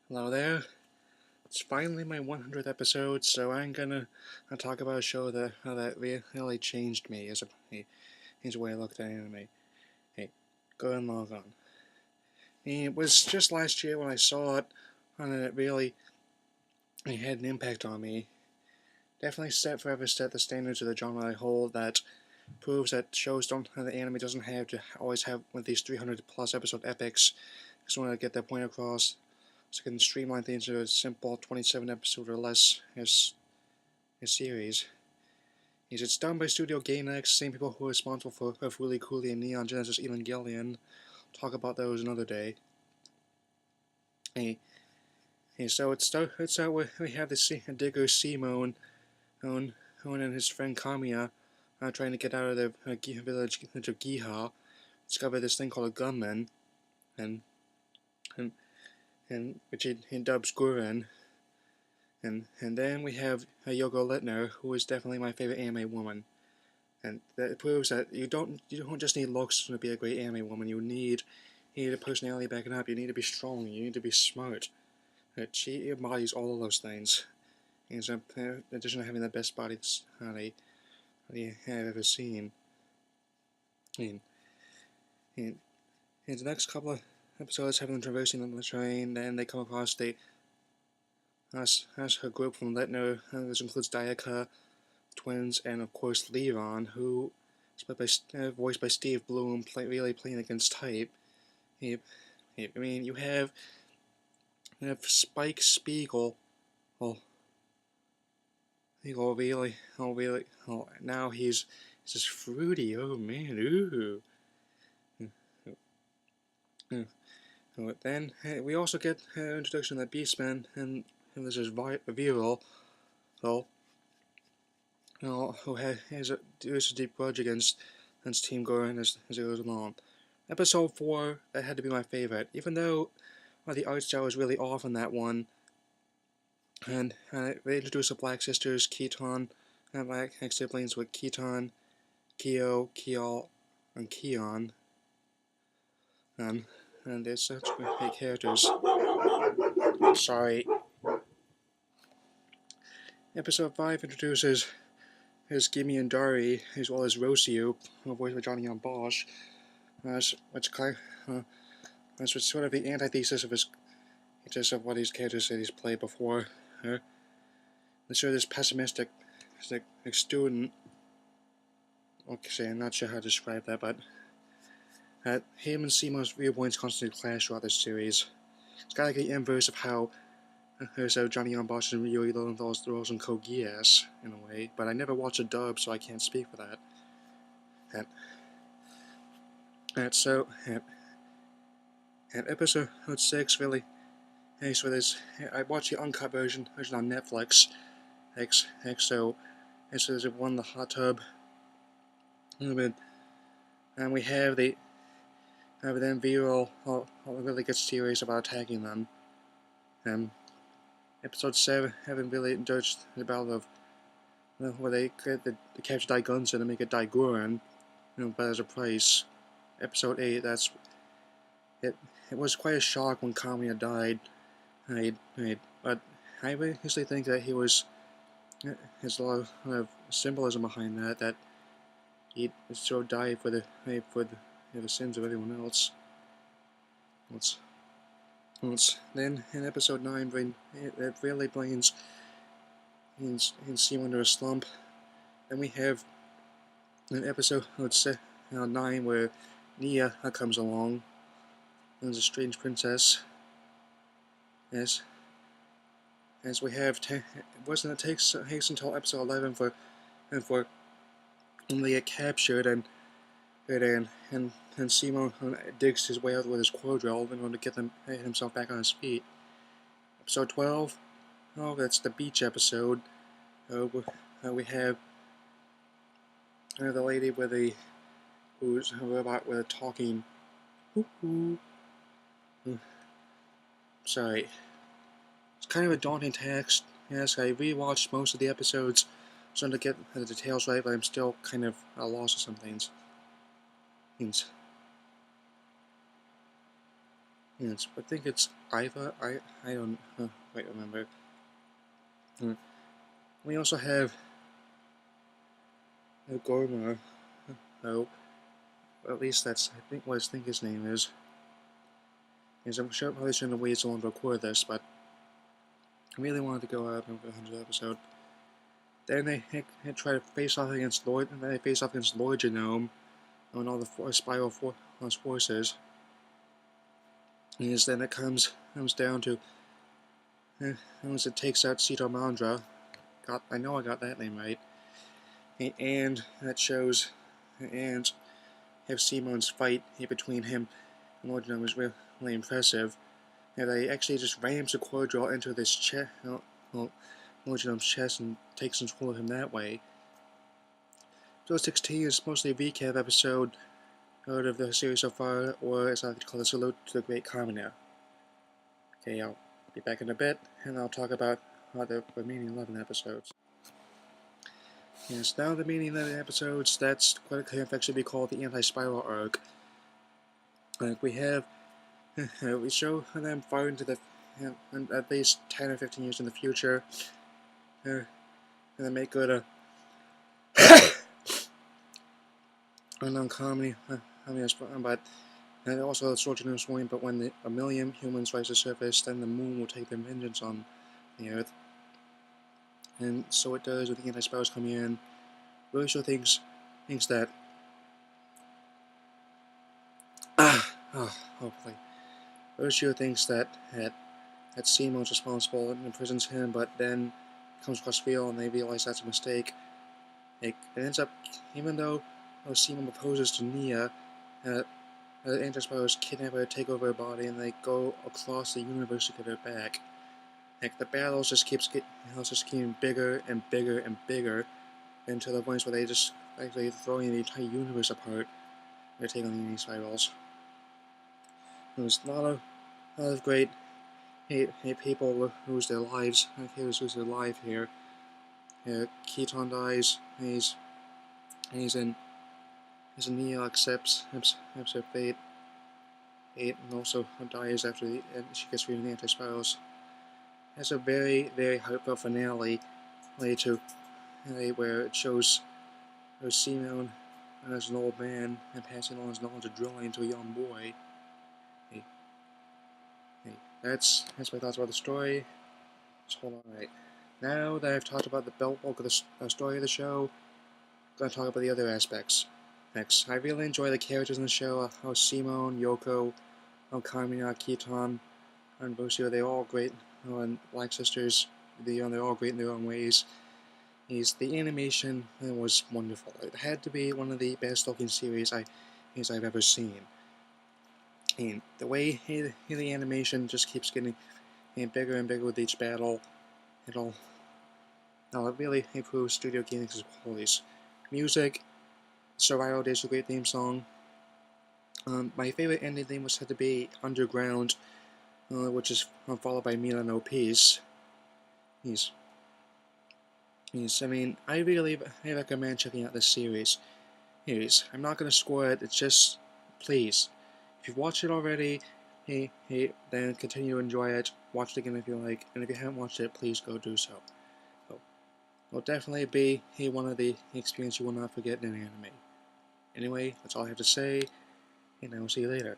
Hello there. It's finally my 100th episode, so I'm gonna talk about a show that really changed me as a way I looked at anime. Hey, Gurren Lagann. It was just last year when I saw it, and it had an impact on me. Definitely forever set the standards of the genre I hold. That proves that the anime doesn't have to always have one of these 300 plus episode epics. Just want to get that point across. So I can streamline things into a simple 27 episode or less as a series. It's done by Studio Gainax, same people who are responsible for Fooly Cooly and Neon Genesis Evangelion. Talk about those another day. Hey, so we have the digger Simone, and his friend Kamiya, trying to get out of the village of Giha, discover this thing called a gunman, and which he dubs Gurren. And then we have Yoko Littner, who is definitely my favorite anime woman. And that proves that you don't just need looks to be a great anime woman. You need a personality backing up. You need to be strong. You need to be smart. She embodies all of those things. And so, in addition to having the best body I have ever seen. And the next couple of episodes have them traversing the train. Then they come across her group from Littner. This includes Dayaka, twins, and of course Levon, who is voiced by Steve Bloom, really playing against type. I mean, you have Spike Spiegel. Now he's just fruity. Oh man, ooh. Then we also get introduction to the Beastman, and this is Viral, who has a deep grudge against Team Gurren as it goes along. Episode 4, that had to be my favorite, even though the art style was really off in that one. And they introduced the Black Sisters, Keaton, and Black siblings with Keaton, Kyo, Kial, and Keon. And they're such great characters. Sorry. Episode 5 introduces Gimme and Dari, as well as Rocio, voiced by Johnny on Bosch. That's sort of the antithesis of what these characters said he's played before. They show this pessimistic student. Okay, I'm not sure how to describe that, but him and Seymour's viewpoints constantly clash throughout this series. It's kind of like the inverse of how Johnny on Bosch and Ryui Lowenthal's roles in Code Geass, in a way, but I never watched a dub, so I can't speak for that. And episode 6 really. So I watched the uncut version on Netflix. So there's one in the hot tub. And we have then Viral really gets serious about attacking them. Episode 7 haven't really judged the battle of where they capture Dai Gunsen and make it Dai Gurren, but as a price. Episode 8, it was quite a shock when Kamiya died. But I usually think that there's a lot of symbolism behind that he so died for the sins of everyone else. Then in episode 9, it really blames Seymour under a slump. Then we have an episode 9 where Nia comes along. There's a strange princess. As we have, it takes until episode 11 for when they get captured and Seymour digs his way out with his quadrille in order to get himself back on his feet. Episode 12, that's the beach episode. We have the lady who's a robot with a talking. Sorry. It's kind of a daunting task. Yes, I rewatched most of the episodes, so to get the details right, but I'm still kind of at a loss of some things. Yes, I think it's Iva. I don't quite remember. We also have Gorma. Oh, at least that's I think what I think his name is. Because I'm sure I probably shouldn't have waited so long to record this, but I really wanted to go out over the 100th episode. Then they try to face off against Lord, and then they face off against Lord Genome and all the Spiral forces. And then it comes down to once it takes out Ceto Mandra. I know I got that name right. And that shows and have Simon's fight between him and Lord Genome was really impressive. And they actually just rams a Cordial into this chest, Lord Genome's chest, and takes control of him that way. Episode 16 is mostly a recap episode out of the series so far, or as I like to call it, Salute to the Great Commoner. Okay, I'll be back in a bit, and I'll talk about the remaining 11 episodes. Yes, now the remaining 11 episodes, that's quite could actually be called the Anti-Spiral arc. We have, we show them far into the, at least 10 or 15 years in the future, and they make good a non-comedy, but and also the Soldier News warning, but when a million humans rise to surface, then the moon will take their vengeance on the Earth. And so it does with the anti-spirals coming in. Really show things that hopefully. Really show things that Simon's responsible and imprisons him, but then comes across real and they realize that's a mistake. It ends up, even though Simon proposes to Nia, the anti-spirals kidnap her, take over her body, and they go across the universe to get her back. Like, the battles just keeps getting bigger and bigger and bigger, until the points where they just actually throwing the entire universe apart. They're taking on these rivals. There's a lot of great people lose their lives. Heroes lose their life here. Keaton dies. He's in Neo accepts her fate. And also dies after she gets rid of the anti-spirals. Has a very, very heartfelt finale where it shows Simon as an old man and passing on his knowledge of drilling to a young boy. That's my thoughts about the story. Just hold on. Right. Now that I've talked about the bulk of the story of the show, I'm going to talk about the other aspects. Next, I really enjoy the characters in the show. How Simone, Yoko, Kamina, Keaton, and Bosio, they're all great. And like sisters, they're all great in their own ways. The animation was wonderful. It had to be one of the best looking series I've ever seen. And the way the animation just keeps getting bigger and bigger with each battle, it really improves Studio Gainax's qualities. Music, Survival Days is a great theme song. My favorite ending theme had to be Underground, which is followed by Mila No Peace. I mean, I really recommend checking out this series. I'm not going to score it, it's just, please, if you've watched it already, then continue to enjoy it, watch it again if you like, and if you haven't watched it, please go do so. It'll definitely be one of the experiences you will not forget in an anime. Anyway, that's all I have to say, and I will see you later.